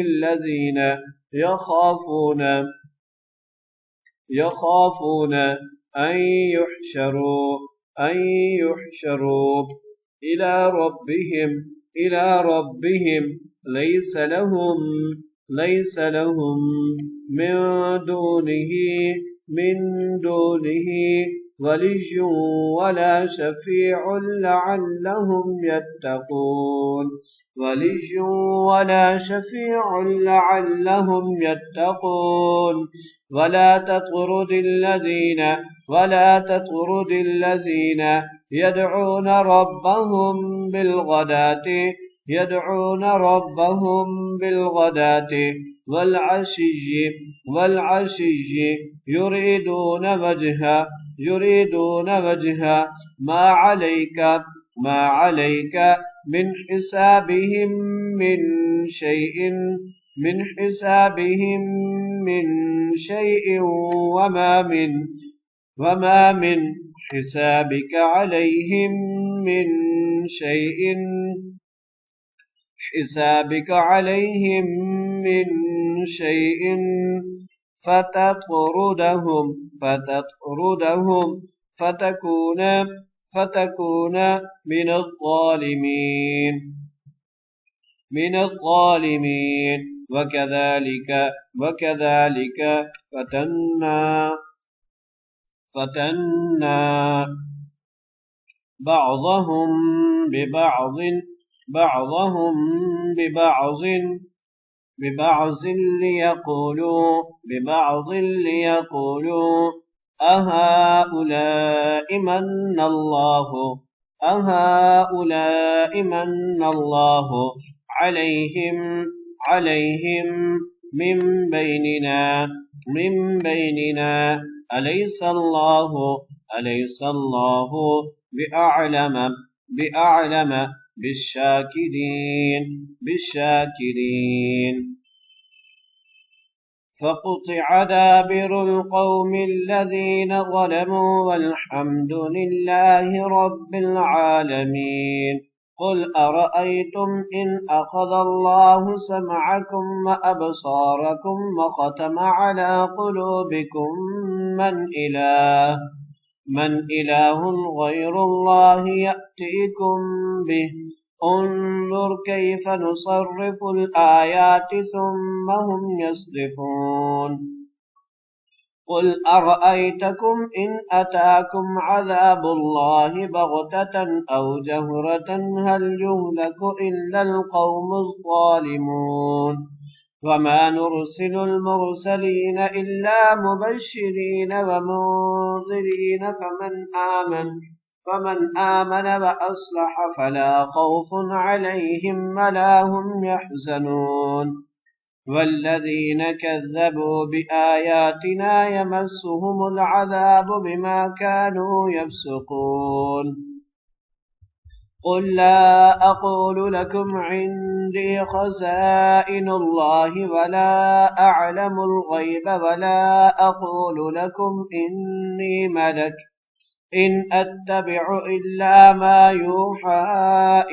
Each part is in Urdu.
الذين يخافون أن يحشروا إلى ربهم ليس لهم من دونه ولي ولا شفيع لعلهم يتقون. ولا تطرد الذين يدعون ربهم بالغداة يدعون ربهم بالغداة والعشي يريدون وجهه ما عليك من حسابهم من شيء وما من حسابك عليهم من شيء فتطردهم فتكون من الظالمين وكذلك فتنا بعضهم ببعض ليقولوا أهؤلاء من الله عليهم من بيننا أليس الله بأعلم بالشاكرين فقطع دابر القوم الذين ظلموا والحمد لله رب العالمين قل أرأيتم إن أخذ الله سمعكم وأبصاركم وختم على قلوبكم من إله غير الله يأتيكم به انظر كيف نصرف الآيات ثم هم يصدفون قل أرأيتكم إن أتاكم عذاب الله بغتة أو جهرة هل يهلك إلا القوم الظالمون وما نرسل المرسلين إلا مبشرين ومنذرين فمن آمن وأصلح فلا خوف عليهم ولا هم يحزنون والذين كذبوا بآياتنا يمسهم العذاب بما كانوا يفسقون قل لا أقول لكم عندي خزائن الله ولا أعلم الغيب ولا أقول لكم إني ملك إن أتبع إلا ما يوحى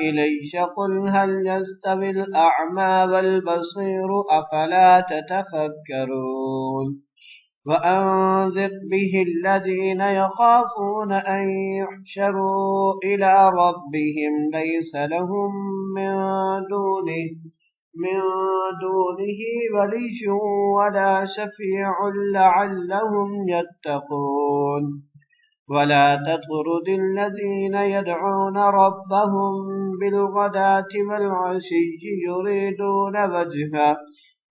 إلي قل هل يستوي الأعمى والبصير أفلا تتفكرون وأنذر به الذين يخافون أن يحشروا إلى ربهم ليس لهم من دونه ولي ولا شفيع لعلهم يتقون ولا تطرد الذين يدعون ربهم بالغداة والعشي يريدون وجهه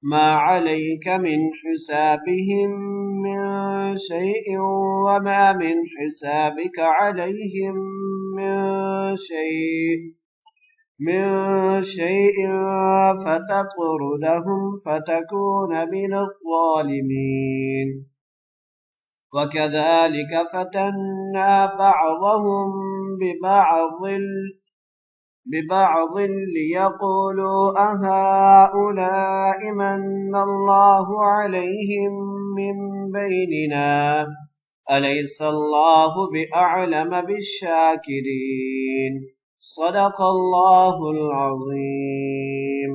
ما عليك من حسابهم من شيء وما من حسابك عليهم من شيء فتطردهم فتكون من الظالمين وكذلك فتنا بعضهم ببعض ليقولوا أهؤلاء من الله عليهم من بيننا أليس الله بأعلم بالشاكرين صدق الله العظيم.